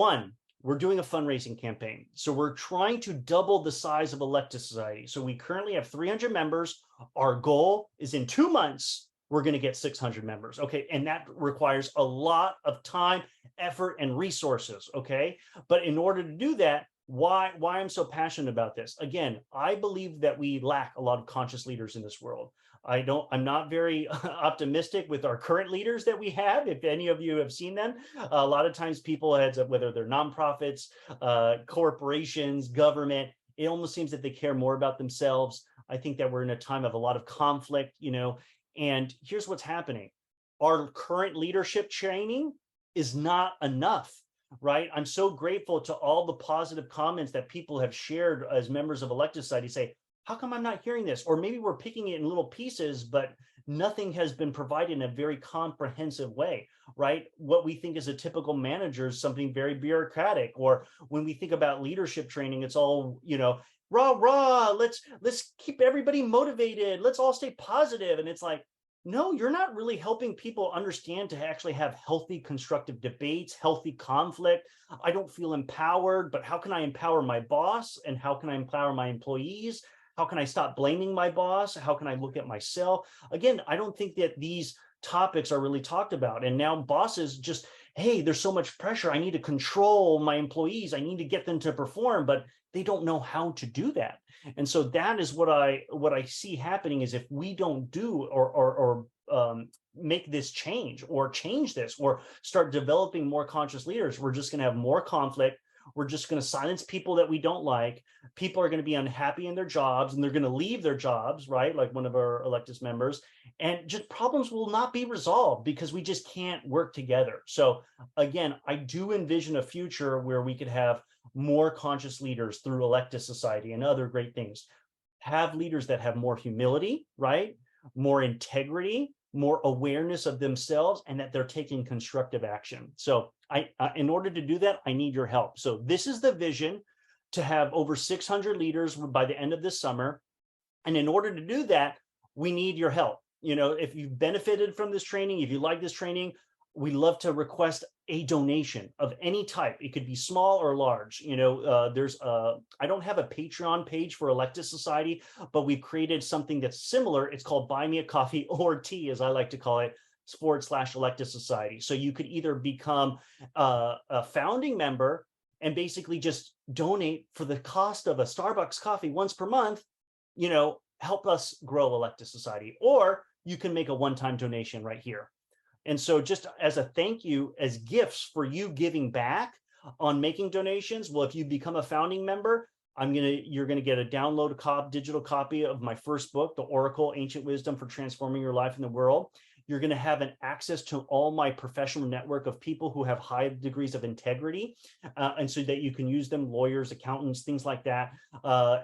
One, we're doing a fundraising campaign. So we're trying to double the size of Electus Society. So we currently have 300 members. Our goal is in 2 months, we're going to get 600 members. Okay. And that requires a lot of time, effort, and resources. Okay. But in order to do that, why I'm so passionate about this? Again, I believe that we lack a lot of conscious leaders in this world. I'm not very optimistic with our current leaders that we have. If any of you have seen them, a lot of times people heads up, whether they're nonprofits, corporations, government, it almost seems that they care more about themselves. I think that we're in a time of a lot of conflict, and here's what's happening. Our current leadership training is not enough, right? I'm so grateful to all the positive comments that people have shared as members of Electus Society say, how come I'm not hearing this? Or maybe we're picking it in little pieces, but nothing has been provided in a very comprehensive way, right? What we think is a typical manager is something very bureaucratic. Or when we think about leadership training, it's all, rah, rah, let's keep everybody motivated. Let's all stay positive. And it's like, no, you're not really helping people understand to actually have healthy, constructive debates, healthy conflict. I don't feel empowered, but how can I empower my boss? And how can I empower my employees? How can I stop blaming my boss? How can I look at myself? Again, I don't think that these topics are really talked about. And now bosses just, hey, there's so much pressure. I need to control my employees. I need to get them to perform, but they don't know how to do that. And so that is what I see happening is if we don't do or make this change or change this or start developing more conscious leaders, we're just going to have more conflict. We're just going to silence people that we don't like. People are going to be unhappy in their jobs and they're going to leave their jobs, right? Like one of our Electus members, and just problems will not be resolved because we just can't work together. So again, I do envision a future where we could have more conscious leaders through Electus Society and other great things. Have leaders that have more humility, right? More integrity, more awareness of themselves, and that they're taking constructive action. So in order to do that, I need your help. So this is the vision, to have over 600 leaders by the end of this summer. And in order to do that, we need your help. If you've benefited from this training, if you like this training, we love to request a donation of any type. It could be small or large. I don't have a Patreon page for Electus Society, but we've created something that's similar. It's called Buy Me a Coffee or Tea, as I like to call it, /Electus Society. So you could either become a founding member and basically just donate for the cost of a Starbucks coffee once per month, help us grow Electus Society, or you can make a one-time donation right here. And so just as a thank you, as gifts for you giving back on making donations, well, if you become a founding member, you're going to get a digital copy of my first book, The Oracle, Ancient Wisdom for Transforming Your Life in the World. You're going to have an access to all my professional network of people who have high degrees of integrity, and so that you can use them, lawyers, accountants, things like that,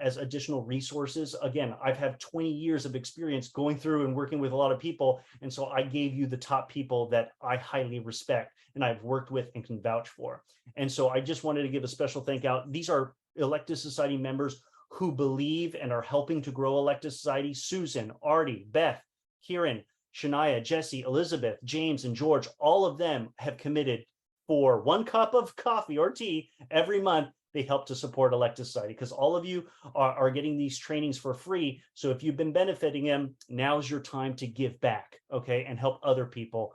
as additional resources. Again, I've had 20 years of experience going through and working with a lot of people, and so I gave you the top people that I highly respect and I've worked with and can vouch for. And so I just wanted to give a special thank out. These are Electus Society members who believe and are helping to grow Electus Society. Susan, Artie, Beth, Kieran, Shania, Jesse, Elizabeth, James, and George, all of them have committed for 1 cup of coffee or tea every month. They help to support Electus Society because all of you are getting these trainings for free. So if you've been benefiting them, now's your time to give back, okay, and help other people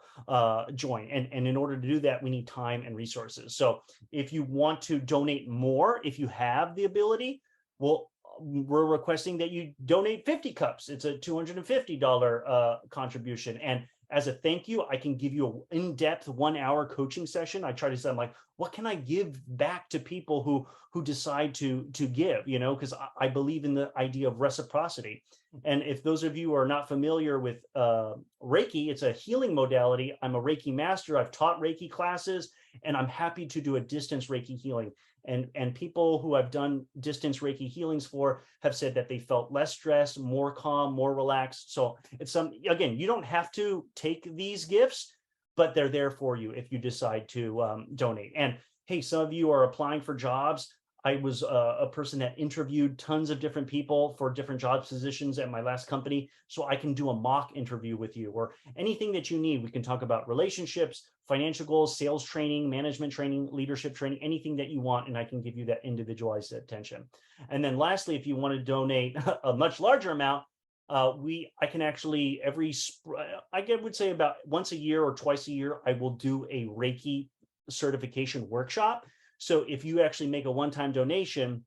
join. And in order to do that, we need time and resources. So if you want to donate more, if you have the ability, well, we're requesting that you donate 50 cups. It's a $250 contribution. And as a thank you, I can give you an in-depth 1-hour coaching session. I try to say, I'm like, what can I give back to people who decide to give, because I believe in the idea of reciprocity. And if those of you are not familiar with Reiki, it's a healing modality. I'm a Reiki master. I've taught Reiki classes, and I'm happy to do a distance Reiki healing. And people who I've done distance Reiki healings for have said that they felt less stressed, more calm, more relaxed. So it's again, you don't have to take these gifts, but they're there for you if you decide to donate. And hey, some of you are applying for jobs. I was a person that interviewed tons of different people for different job positions at my last company. So I can do a mock interview with you or anything that you need. We can talk about relationships, financial goals, sales training, management training, leadership training, anything that you want. And I can give you that individualized attention. And then lastly, if you want to donate a much larger amount, I can actually would say about once a year or twice a year, I will do a Reiki certification workshop. So if you actually make a one-time donation,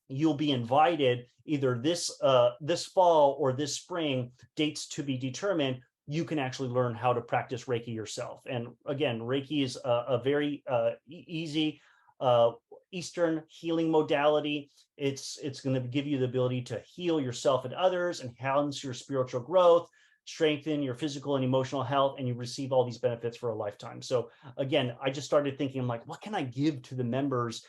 you'll be invited either this fall or this spring, dates to be determined. You can actually learn how to practice Reiki yourself. And again, Reiki is a very easy Eastern healing modality. It's going to give you the ability to heal yourself and others, enhance your spiritual growth, strengthen your physical and emotional health, and you receive all these benefits for a lifetime. So again, I just started thinking, I'm like, what can I give to the members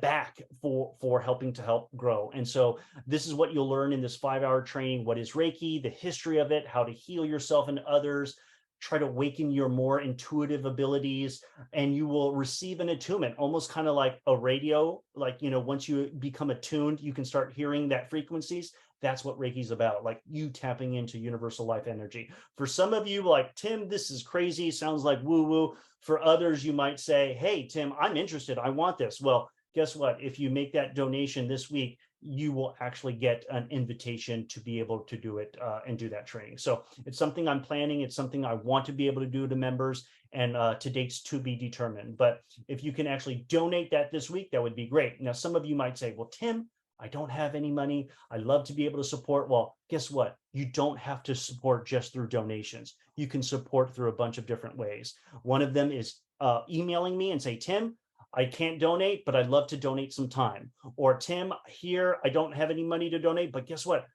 back for helping to help grow? And so this is what you'll learn in this 5-hour training. What is Reiki, the history of it, how to heal yourself and others, try to awaken your more intuitive abilities, and you will receive an attunement, almost kind of like a radio. Like, once you become attuned, you can start hearing that frequencies. That's what Reiki's about, like you tapping into universal life energy. For some of you, like, Tim, this is crazy, sounds like woo-woo. For others, you might say, hey, Tim, I'm interested, I want this. Well, guess what? If you make that donation this week, you will actually get an invitation to be able to do it and do that training. So it's something I'm planning. It's something I want to be able to do to members, and to dates to be determined. But if you can actually donate that this week, that would be great. Now, some of you might say, well, Tim, I don't have any money. I love to be able to support. Well, guess what? You don't have to support just through donations. You can support through a bunch of different ways. One of them is emailing me and say, Tim, I can't donate, but I'd love to donate some time. Or Tim, here, I don't have any money to donate, but guess what?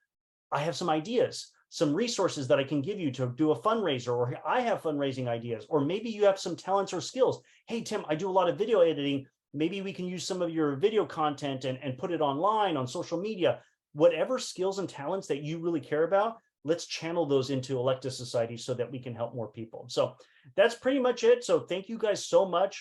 I have some ideas, some resources that I can give you to do a fundraiser, or I have fundraising ideas, or maybe you have some talents or skills. Hey, Tim, I do a lot of video editing. Maybe we can use some of your video content and put it online on social media. Whatever skills and talents that you really care about, let's channel those into Electus Society so that we can help more people. So that's pretty much it. So thank you guys so much